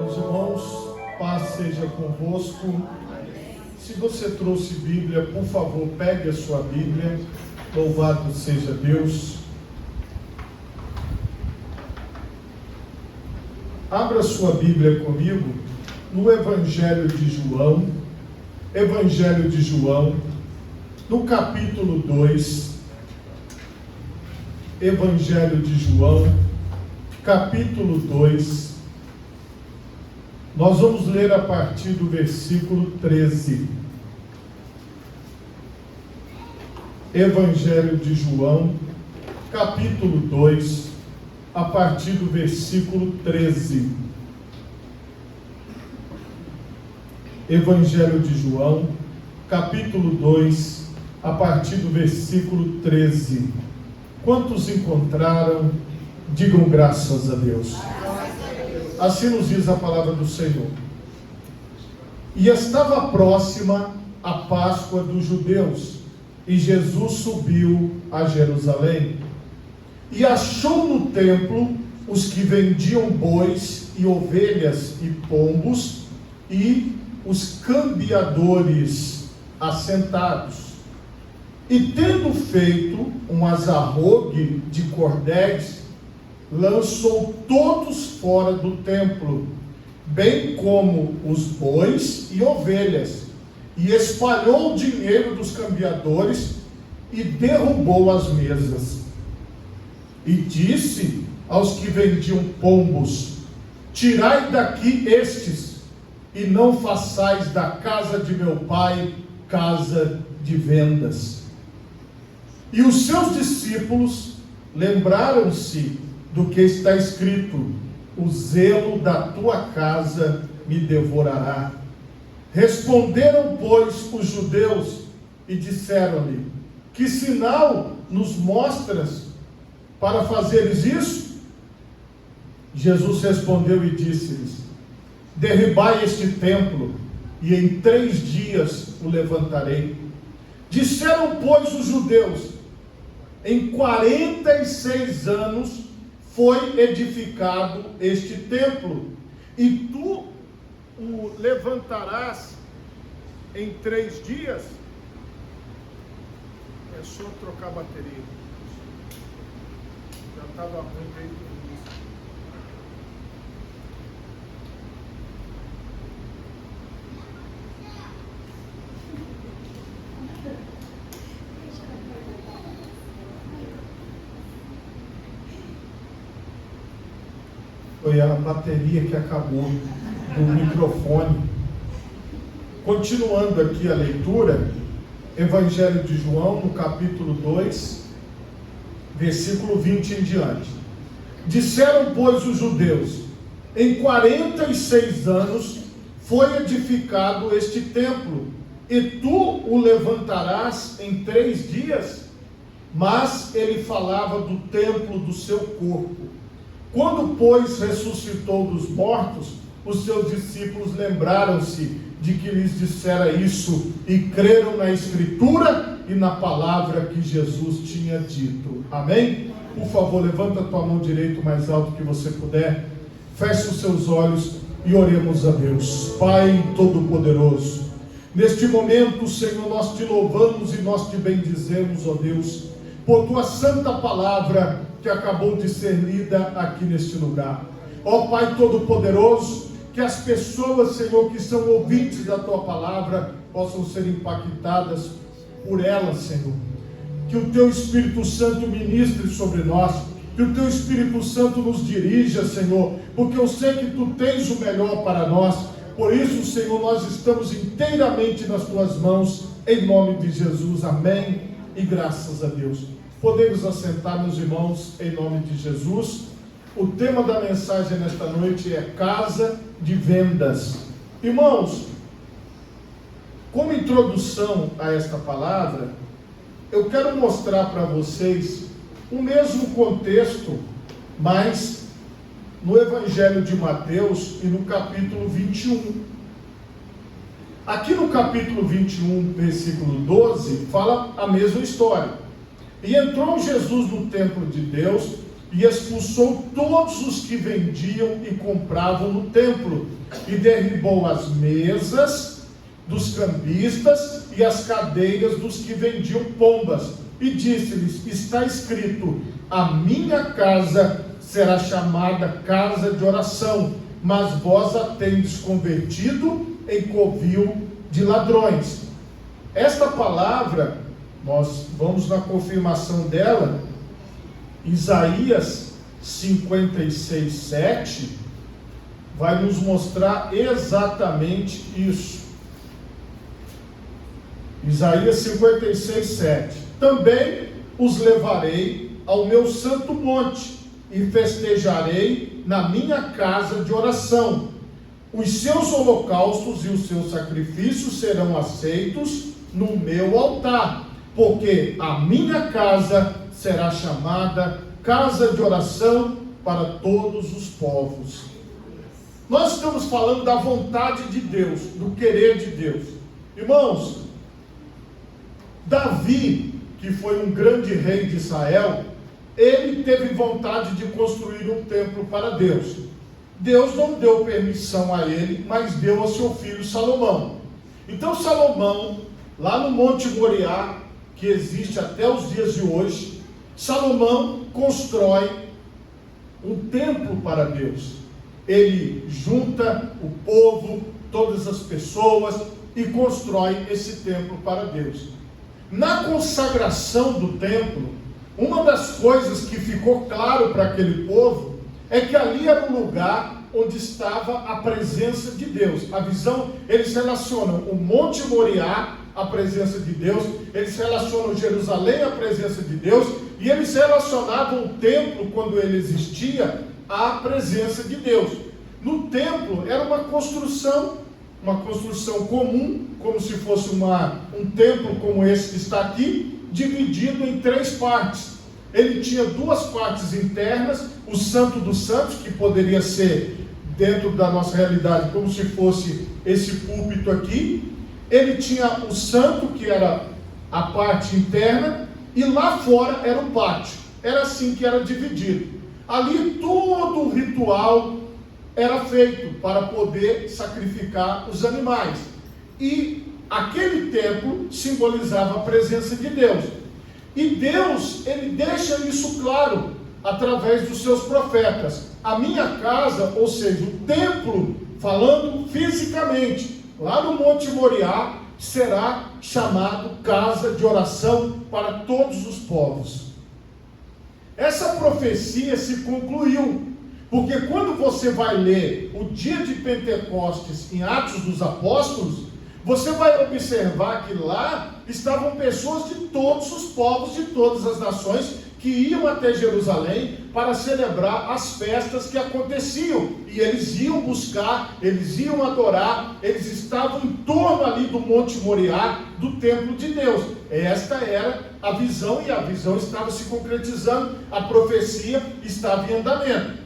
Meus irmãos, paz seja convosco. Se você trouxe Bíblia, por favor, pegue a sua Bíblia. Louvado seja Deus. Abra sua Bíblia comigo no Evangelho de João, no capítulo 2. Evangelho de João, capítulo 2. Nós vamos ler a partir do versículo 13. Evangelho de João, capítulo 2, a partir do versículo 13. Evangelho de João, capítulo 2, a partir do versículo 13. Quantos encontraram? Digam graças a Deus. Assim nos diz a palavra do Senhor. E estava próxima a Páscoa dos judeus, e Jesus subiu a Jerusalém, e achou no templo os que vendiam bois e ovelhas e pombos, e os cambiadores assentados. E tendo feito um azarrogue de cordéis, lançou todos fora do templo, bem como os bois e ovelhas, e espalhou o dinheiro dos cambiadores e derrubou as mesas. E disse aos que vendiam pombos: tirai daqui estes, e não façais da casa de meu pai casa de vendas. E os seus discípulos lembraram-se do que está escrito: o zelo da tua casa me devorará. Responderam, pois, os judeus e disseram-lhe: que sinal nos mostras para fazeres isso? Jesus respondeu e disse-lhes: derribai este templo, e em 3 dias o levantarei. Disseram, pois, os judeus: em 46 anos foi edificado este templo, e tu o levantarás em 3 dias? É só trocar a bateria. Já estava ruim desde o início. Foi a bateria que acabou do microfone. Continuando aqui a leitura, Evangelho de João, no capítulo 2, versículo 20 em diante. Disseram, pois, os judeus: em 46 anos foi edificado este templo, e tu o levantarás em 3 dias? Mas ele falava do templo do seu corpo. Quando, pois, ressuscitou dos mortos, os seus discípulos lembraram-se de que lhes dissera isso, e creram na Escritura e na palavra que Jesus tinha dito. Amém? Por favor, levanta a tua mão direita o mais alto que você puder, feche os seus olhos e oremos a Deus. Pai Todo-Poderoso, neste momento, Senhor, nós te louvamos e nós te bendizemos, ó Deus, por tua santa palavra que acabou de ser lida aqui neste lugar. Ó Pai Todo-Poderoso, que as pessoas, Senhor, que são ouvintes da tua palavra, possam ser impactadas por ela, Senhor. Que o teu Espírito Santo ministre sobre nós, que o teu Espírito Santo nos dirija, Senhor, porque eu sei que tu tens o melhor para nós. Por isso, Senhor, nós estamos inteiramente nas tuas mãos, em nome de Jesus. Amém e graças a Deus. Podemos assentar, meus irmãos, em nome de Jesus. O tema da mensagem nesta noite é casa de vendas. Irmãos, como introdução a esta palavra, eu quero mostrar para vocês o mesmo contexto, mas no Evangelho de Mateus e no capítulo 21. Aqui no capítulo 21, versículo 12, fala a mesma história. E entrou Jesus no templo de Deus, e expulsou todos os que vendiam e compravam no templo, e derribou as mesas dos cambistas e as cadeiras dos que vendiam pombas, e disse-lhes: está escrito, a minha casa será chamada casa de oração, mas vós a tendes convertido em covil de ladrões. Esta palavra, nós vamos na confirmação dela, Isaías 56, 7, vai nos mostrar exatamente isso. Isaías 56, 7. Também os levarei ao meu santo monte e festejarei na minha casa de oração. Os seus holocaustos e os seus sacrifícios serão aceitos no meu altar, porque a minha casa será chamada casa de oração para todos os povos. Nós estamos falando da vontade de Deus, do querer de Deus. Irmãos, Davi, que foi um grande rei de Israel, ele teve vontade de construir um templo para Deus. Deus não deu permissão a ele, mas deu ao seu filho Salomão. Então Salomão, lá no Monte Moriá, que existe até os dias de hoje, Salomão constrói um templo para Deus. Ele junta o povo, todas as pessoas, e constrói esse templo para Deus. Na consagração do templo, uma das coisas que ficou claro para aquele povo é que ali era um lugar onde estava a presença de Deus. A visão, eles relacionam o Monte Moriá à presença de Deus, eles relacionam Jerusalém à presença de Deus, e eles relacionavam o templo, quando ele existia, à presença de Deus. No templo era uma construção comum, como se fosse um templo como esse que está aqui, dividido em 3 partes. Ele tinha 2 partes internas, o Santo dos Santos, que poderia ser, dentro da nossa realidade, como se fosse esse púlpito aqui. Ele tinha o santo, que era a parte interna, e lá fora era o pátio. Era assim que era dividido. Ali todo o ritual era feito para poder sacrificar os animais. E aquele templo simbolizava a presença de Deus. E Deus, ele deixa isso claro através dos seus profetas. A minha casa, ou seja, o templo, falando fisicamente, lá no Monte Moriá, será chamado casa de oração para todos os povos. Essa profecia se concluiu, porque quando você vai ler o dia de Pentecostes em Atos dos Apóstolos, você vai observar que lá estavam pessoas de todos os povos, de todas as nações, que iam até Jerusalém para celebrar as festas que aconteciam, e eles iam buscar, eles iam adorar, eles estavam em torno ali do Monte Moriá, do templo de Deus. Esta era a visão, e a visão estava se concretizando, a profecia estava em andamento.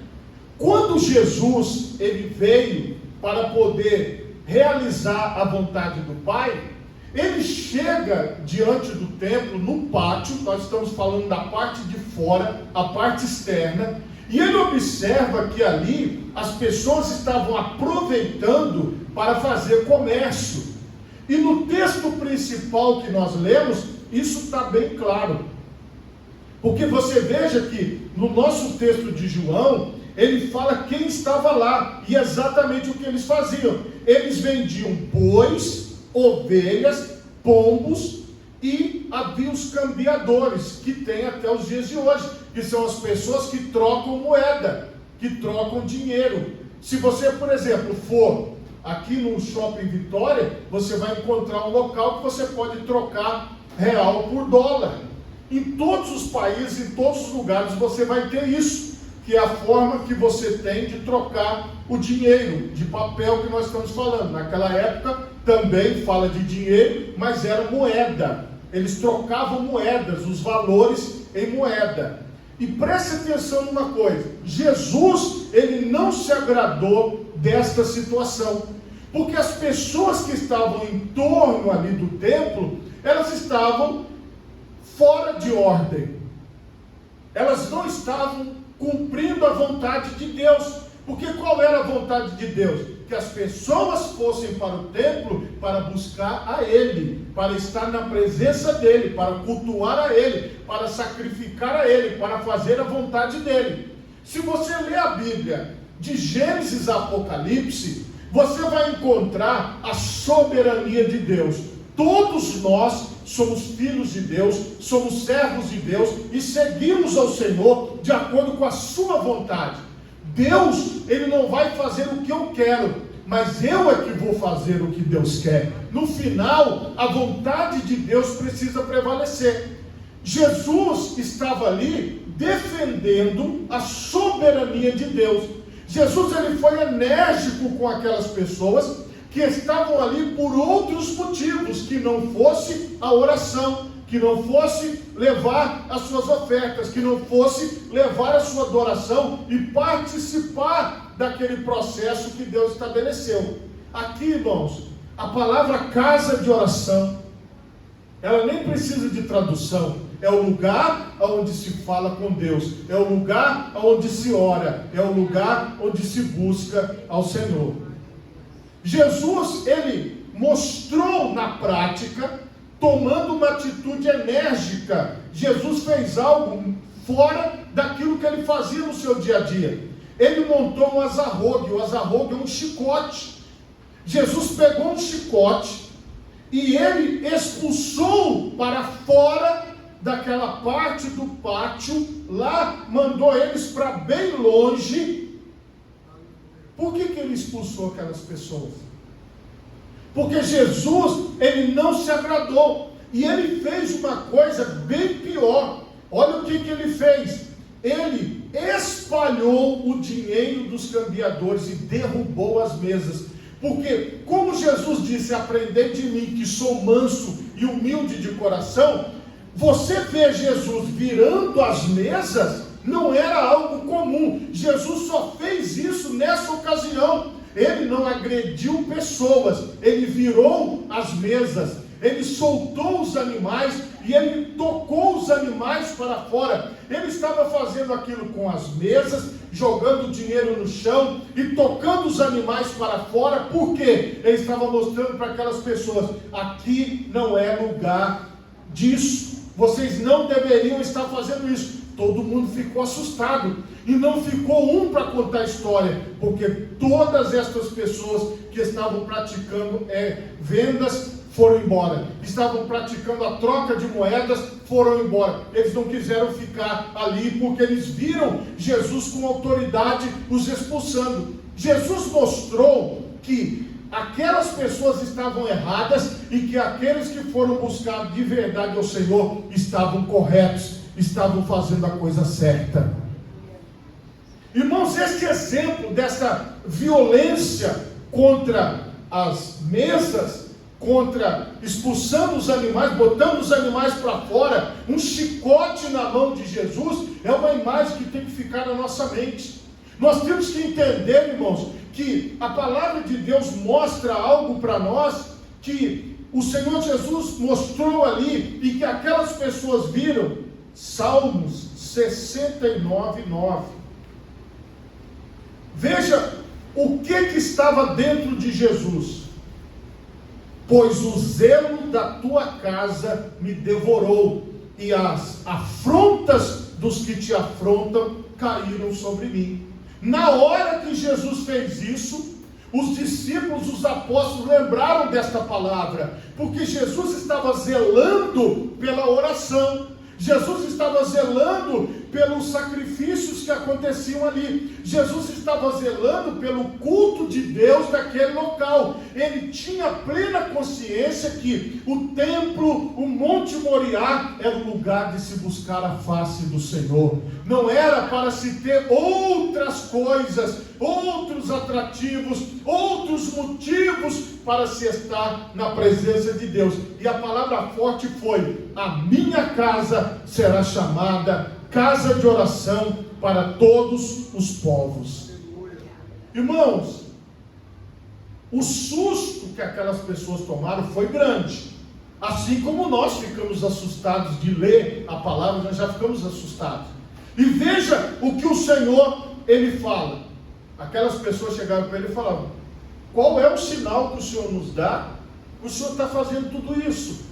Quando Jesus ele veio para poder realizar a vontade do Pai, ele chega diante do templo, no pátio, nós estamos falando da parte de fora, a parte externa, e ele observa que ali as pessoas estavam aproveitando para fazer comércio. E no texto principal que nós lemos, isso está bem claro. Porque você veja que no nosso texto de João, ele fala quem estava lá, e exatamente o que eles faziam. Eles vendiam bois, ovelhas, pombos, e havia os cambiadores, que tem até os dias de hoje, que são as pessoas que trocam moeda, que trocam dinheiro. Se você, por exemplo, for aqui no Shopping Vitória, você vai encontrar um local que você pode trocar real por dólar. Em todos os países, em todos os lugares, você vai ter isso, que é a forma que você tem de trocar o dinheiro, de papel que nós estamos falando. Naquela época também fala de dinheiro, mas era moeda. Eles trocavam moedas, os valores em moeda. E preste atenção numa coisa, Jesus, ele não se agradou desta situação, porque as pessoas que estavam em torno ali do templo, elas estavam fora de ordem. Elas não estavam cumprindo a vontade de Deus. Porque qual era a vontade de Deus? Que as pessoas fossem para o templo para buscar a Ele, para estar na presença dEle, para cultuar a Ele, para sacrificar a Ele, para fazer a vontade dEle. Se você ler a Bíblia de Gênesis a Apocalipse, você vai encontrar a soberania de Deus. Todos nós somos filhos de Deus, somos servos de Deus e seguimos ao Senhor de acordo com a sua vontade. Deus, Ele não vai fazer o que eu quero, mas eu é que vou fazer o que Deus quer. No final, a vontade de Deus precisa prevalecer. Jesus estava ali defendendo a soberania de Deus. Jesus, ele foi enérgico com aquelas pessoas que estavam ali por outros motivos, que não fosse a oração, que não fosse levar as suas ofertas, que não fosse levar a sua adoração e participar daquele processo que Deus estabeleceu. Aqui, irmãos, a palavra casa de oração, ela nem precisa de tradução. É o lugar onde se fala com Deus, é o lugar onde se ora, é o lugar onde se busca ao Senhor. Jesus, ele mostrou na prática, tomando uma atitude enérgica. Jesus fez algo fora daquilo que ele fazia no seu dia a dia. Ele montou um azarrogue. O azarrogue é um chicote. Jesus pegou um chicote e ele expulsou para fora daquela parte do pátio, lá mandou eles para bem longe. Por que ele expulsou aquelas pessoas? Porque Jesus, ele não se agradou, e ele fez uma coisa bem pior. Olha o que ele fez. Ele espalhou o dinheiro dos cambiadores e derrubou as mesas. Porque, como Jesus disse, aprendei de mim que sou manso e humilde de coração, você vê Jesus virando as mesas, não era algo comum. Jesus só fez isso nessa ocasião. Ele não agrediu pessoas, ele virou as mesas, ele soltou os animais e ele tocou os animais para fora. Ele estava fazendo aquilo com as mesas, jogando dinheiro no chão e tocando os animais para fora. Por quê? Ele estava mostrando para aquelas pessoas: aqui não é lugar disso, vocês não deveriam estar fazendo isso. Todo mundo ficou assustado, e não ficou um para contar a história, porque todas estas pessoas que estavam praticando vendas foram embora, estavam praticando a troca de moedas, foram embora. Eles não quiseram ficar ali, porque eles viram Jesus com autoridade os expulsando. Jesus mostrou que aquelas pessoas estavam erradas e que aqueles que foram buscar de verdade ao Senhor estavam corretos, estavam fazendo a coisa certa. Irmãos, este exemplo dessa violência contra as mesas, contra expulsando os animais, botando os animais para fora, um chicote na mão de Jesus, é uma imagem que tem que ficar na nossa mente. Nós temos que entender, irmãos, que a palavra de Deus mostra algo para nós que o Senhor Jesus mostrou ali e que aquelas pessoas viram. Salmos 69:9. Veja o que estava dentro de Jesus. Pois o zelo da tua casa me devorou, e as afrontas dos que te afrontam caíram sobre mim. Na hora que Jesus fez isso, os discípulos, os apóstolos lembraram desta palavra, porque Jesus estava zelando pela oração. Jesus estava zelando pelos sacrifícios que aconteciam ali. Jesus estava zelando pelo culto de Deus naquele local. Ele tinha plena consciência que o templo, o Monte Moriá, era o lugar de se buscar a face do Senhor. Não era para se ter outras coisas, outros atrativos, outros motivos para se estar na presença de Deus. E a palavra forte foi: a minha casa será chamada casa de oração para todos os povos. Irmãos, o susto que aquelas pessoas tomaram foi grande. Assim como nós ficamos assustados de ler a palavra, nós já ficamos assustados. E veja o que o Senhor, ele fala. Aquelas pessoas chegaram para ele e falavam: qual é o sinal que o Senhor nos dá? O Senhor está fazendo tudo isso.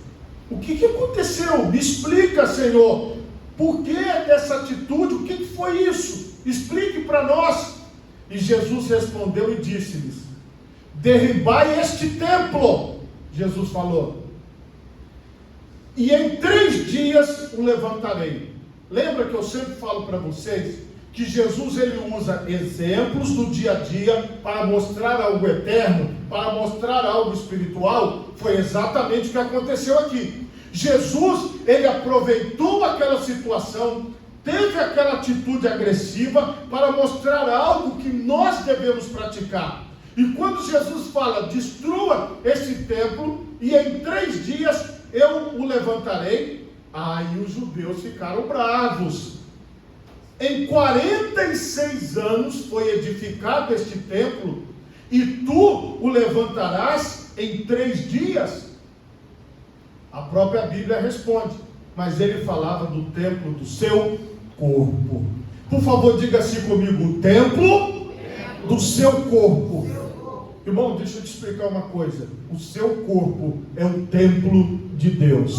O que aconteceu? Me explica, Senhor. Por que dessa atitude? O que foi isso? Explique para nós. E Jesus respondeu e disse-lhes: derribai este templo. Jesus falou: e em 3 dias o levantarei. Lembra que eu sempre falo para vocês que Jesus, ele usa exemplos do dia a dia para mostrar algo eterno, para mostrar algo espiritual? Foi exatamente o que aconteceu aqui. Jesus, ele aproveitou aquela situação, teve aquela atitude agressiva para mostrar algo que nós devemos praticar. E quando Jesus fala: destrua esse templo e em 3 dias eu o levantarei, aí os judeus ficaram bravos. Em 46 anos foi edificado este templo, e tu o levantarás em 3 dias? A própria Bíblia responde, mas ele falava do templo do seu corpo. Por favor, diga assim comigo: o templo do seu corpo. Irmão, deixa eu te explicar uma coisa: o seu corpo é o templo de Deus.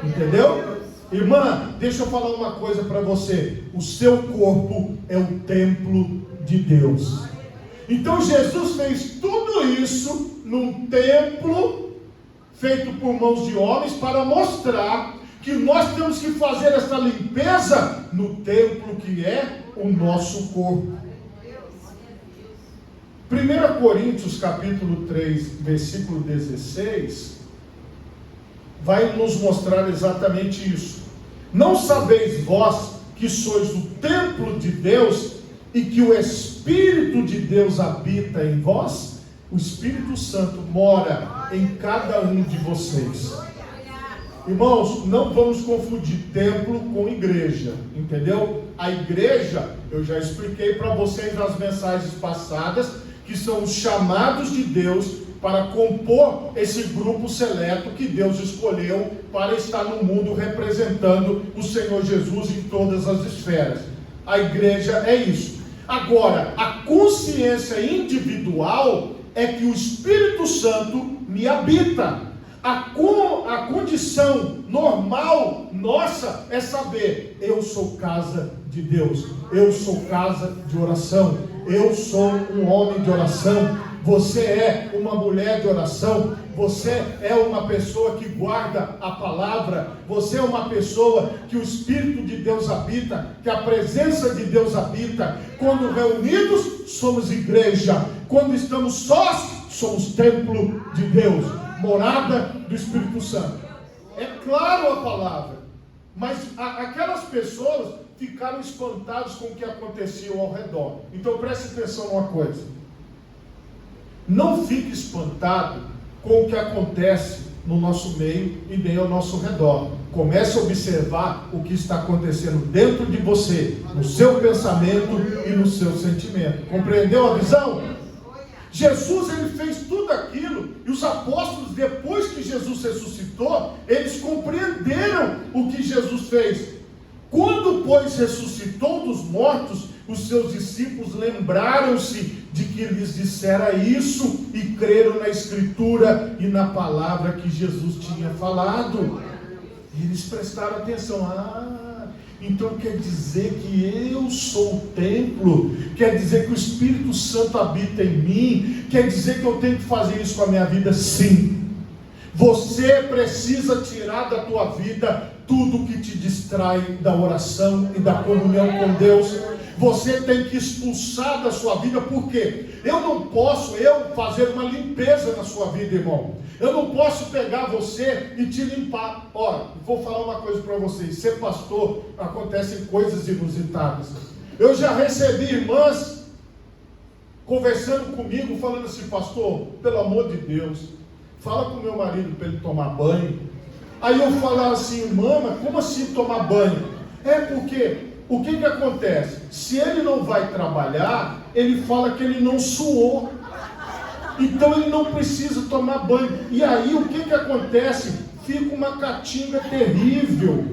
Entendeu? Irmã, deixa eu falar uma coisa para você: o seu corpo é o templo de Deus. Então Jesus fez tudo isso num templo feito por mãos de homens, para mostrar que nós temos que fazer essa limpeza no templo que é o nosso corpo. 1 Coríntios capítulo 3, versículo 16, vai nos mostrar exatamente isso. Não sabeis vós que sois o templo de Deus e que o Espírito de Deus habita em vós? O Espírito Santo mora em cada um de vocês. Irmãos, não vamos confundir templo com igreja, entendeu? A igreja, eu já expliquei para vocês nas mensagens passadas, que são os chamados de Deus para compor esse grupo seleto que Deus escolheu para estar no mundo representando o Senhor Jesus em todas as esferas. A igreja é isso. Agora, a consciência individual é que o Espírito Santo me habita. A condição normal nossa é saber: eu sou casa de Deus, eu sou casa de oração, eu sou um homem de oração, você é uma mulher de oração, você é uma pessoa que guarda a palavra, você é uma pessoa que o Espírito de Deus habita, que a presença de Deus habita. Quando reunidos, somos igreja. Quando estamos sós, somos templo de Deus, morada do Espírito Santo. É claro a palavra, mas aquelas pessoas ficaram espantadas com o que acontecia ao redor. Então preste atenção numa coisa: não fique espantado com o que acontece no nosso meio e nem ao nosso redor. Comece a observar o que está acontecendo dentro de você, no seu pensamento e no seu sentimento. Compreendeu a visão? Jesus, ele fez tudo aquilo, e os apóstolos, depois que Jesus ressuscitou, eles compreenderam o que Jesus fez. Quando, pois, ressuscitou dos mortos, os seus discípulos lembraram-se de que lhes dissera isso e creram na Escritura e na palavra que Jesus tinha falado. E eles prestaram atenção. Então quer dizer que eu sou o templo, quer dizer que o Espírito Santo habita em mim, quer dizer que eu tenho que fazer isso com a minha vida? Sim. Você precisa tirar da tua vida tudo que te distrai da oração e da comunhão com Deus. Você tem que expulsar da sua vida. Por quê? Eu não posso fazer uma limpeza na sua vida, irmão. Eu não posso pegar você e te limpar. Olha, vou falar uma coisa para vocês: ser pastor, acontecem coisas inusitadas. Eu já recebi irmãs conversando comigo, falando assim: pastor, pelo amor de Deus, fala com meu marido para ele tomar banho. Aí eu falava assim: irmã, mas como assim tomar banho? É porque o que acontece? Se ele não vai trabalhar, ele fala que ele não suou, então ele não precisa tomar banho. E aí o que acontece? Fica uma catinga terrível.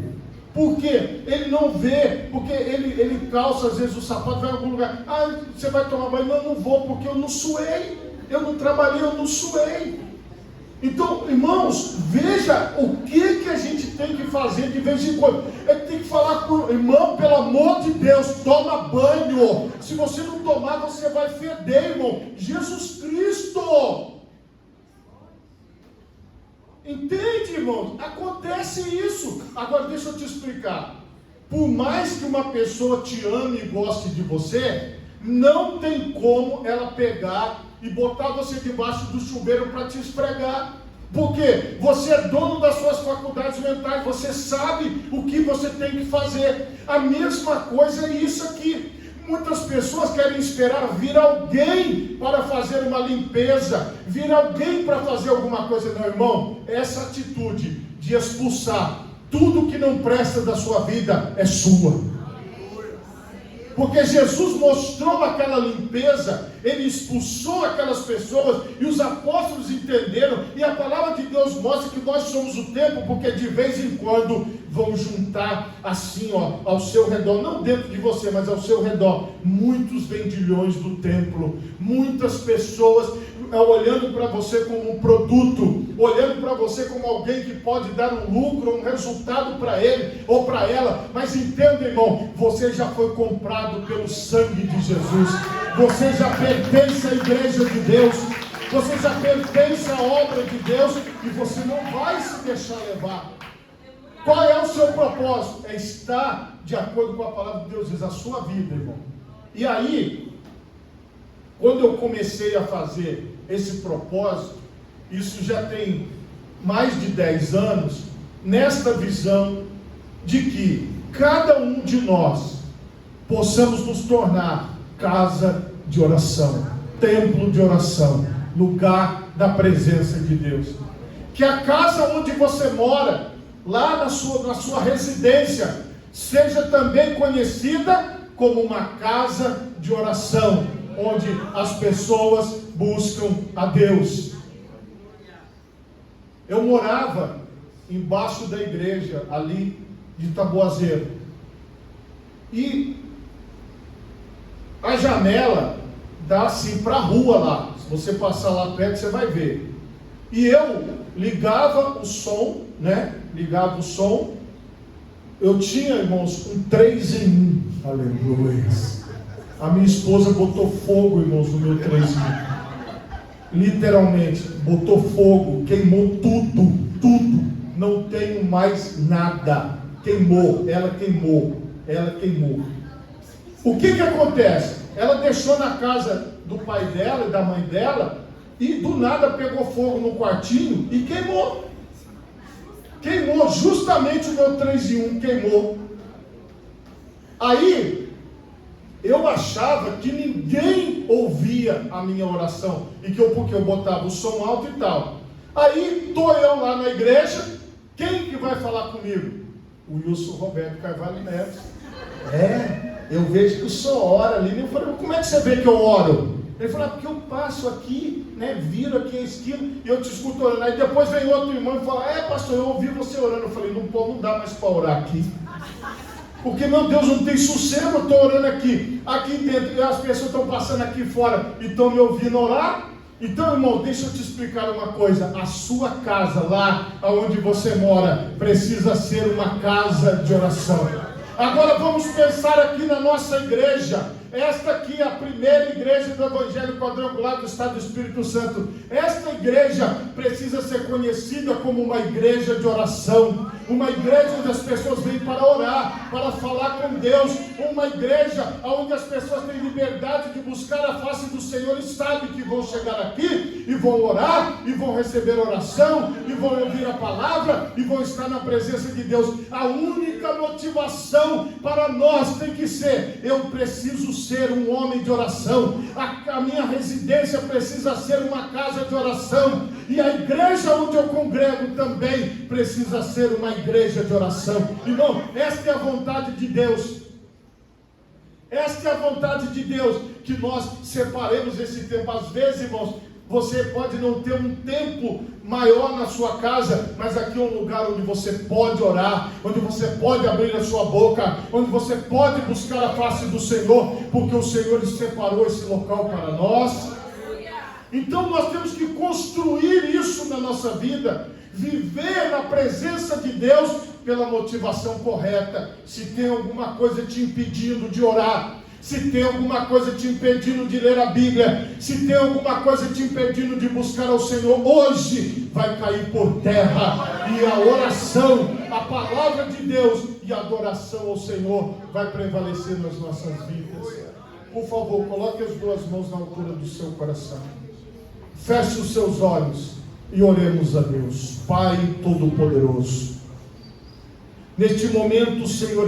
Por quê? Ele não vê, porque ele calça às vezes o sapato, vai em algum lugar. Ah, você vai tomar banho? Não, eu não vou, porque eu não suei. Eu não trabalhei, eu não suei. Então, irmãos, veja o que a gente tem que fazer de vez em quando. Ele tem que falar com o irmão, pelo amor de Deus, toma banho. Se você não tomar, você vai feder, irmão. Jesus Cristo. Entende, irmão? Acontece isso. Agora deixa eu te explicar. Por mais que uma pessoa te ame e goste de você, não tem como ela pegar e botar você debaixo do chuveiro para te esfregar. Porque você é dono das suas faculdades mentais, você sabe o que você tem que fazer. A mesma coisa é isso aqui. Muitas pessoas querem esperar vir alguém para fazer uma limpeza, vir alguém para fazer alguma coisa. Não, irmão, essa atitude de expulsar tudo que não presta da sua vida é sua. Porque Jesus mostrou aquela limpeza, Ele expulsou aquelas pessoas, e os apóstolos entenderam, e a palavra de Deus mostra que nós somos o templo, porque de vez em quando vão juntar assim, ao seu redor, não dentro de você, mas ao seu redor, muitos vendilhões do templo, muitas pessoas olhando para você como um produto, olhando para você como alguém que pode dar um lucro, um resultado para ele ou para ela. Mas entenda, irmão, você já foi comprado pelo sangue de Jesus, você já pertence à igreja de Deus, você já pertence à obra de Deus, e você não vai se deixar levar. Qual é o seu propósito? É estar de acordo com a palavra de Deus, diz a sua vida, irmão. E aí, quando eu comecei a fazer esse propósito, isso já tem mais de 10 anos, nesta visão de que cada um de nós possamos nos tornar casa de oração, templo de oração, lugar da presença de Deus. Que a casa onde você mora, lá na sua residência, seja também conhecida como uma casa de oração, onde as pessoas buscam a Deus. Eu morava embaixo da igreja ali de Taboazeiro, e a janela dá assim para a rua lá. Se você passar lá perto, você vai ver. E eu ligava o som, né? Ligava o som. Eu tinha, irmãos, um 3 em 1. Aleluia. A minha esposa botou fogo, irmãos, no meu 3 em 1. Literalmente, botou fogo, queimou tudo. Não tenho mais nada. Queimou. O que acontece? Ela deixou na casa do pai dela e da mãe dela, e do nada pegou fogo no quartinho e queimou. Justamente o meu 3 em 1 queimou. Aí, eu achava que ninguém ouvia a minha oração, e porque eu botava o som alto e tal. Aí, estou eu lá na igreja, quem que vai falar comigo? O Wilson Roberto Carvalho Neto. Eu vejo que o senhor ora ali. Eu falei, como é que você vê que eu oro? Ele falou, porque eu passo aqui, né, viro aqui a esquina, e eu te escuto orando. Aí depois vem outro irmão e fala, pastor, eu ouvi você orando. Eu falei, não dá mais para orar aqui. Porque, meu Deus, não tem sossego, eu estou orando aqui dentro, e as pessoas estão passando aqui fora e estão me ouvindo orar. Então, irmão, deixa eu te explicar uma coisa. A sua casa, lá onde você mora, precisa ser uma casa de oração. Agora vamos pensar aqui na nossa igreja. Esta aqui é a primeira igreja do Evangelho Quadrangular do Estado do Espírito Santo. Esta igreja precisa ser conhecida como uma igreja de oração, uma igreja onde as pessoas vêm para orar, para falar com Deus, uma igreja onde as pessoas têm liberdade de buscar a face do Senhor e sabem que vão chegar aqui e vão orar, e vão receber oração, e vão ouvir a palavra, e vão estar na presença de Deus. A única motivação para nós tem que ser, eu preciso ser um homem de oração, a minha residência precisa ser uma casa de oração, e a igreja onde eu congrego também precisa ser uma igreja de oração. Irmão, esta é a vontade de Deus. Esta é a vontade de Deus, que nós separemos esse tempo. Às vezes, irmãos, Você pode não ter um tempo maior na sua casa, mas aqui é um lugar onde você pode orar, onde você pode abrir a sua boca, onde você pode buscar a face do Senhor, porque o Senhor separou esse local para nós. Então nós temos que construir isso na nossa vida, viver na presença de Deus pela motivação correta. Se tem alguma coisa te impedindo de orar, se tem alguma coisa te impedindo de ler a Bíblia, se tem alguma coisa te impedindo de buscar ao Senhor, hoje vai cair por terra, e a oração, a palavra de Deus e a adoração ao Senhor vai prevalecer nas nossas vidas. Por favor, coloque as duas mãos na altura do seu coração, feche os seus olhos e oremos a Deus. Pai Todo-Poderoso, neste momento, Senhor,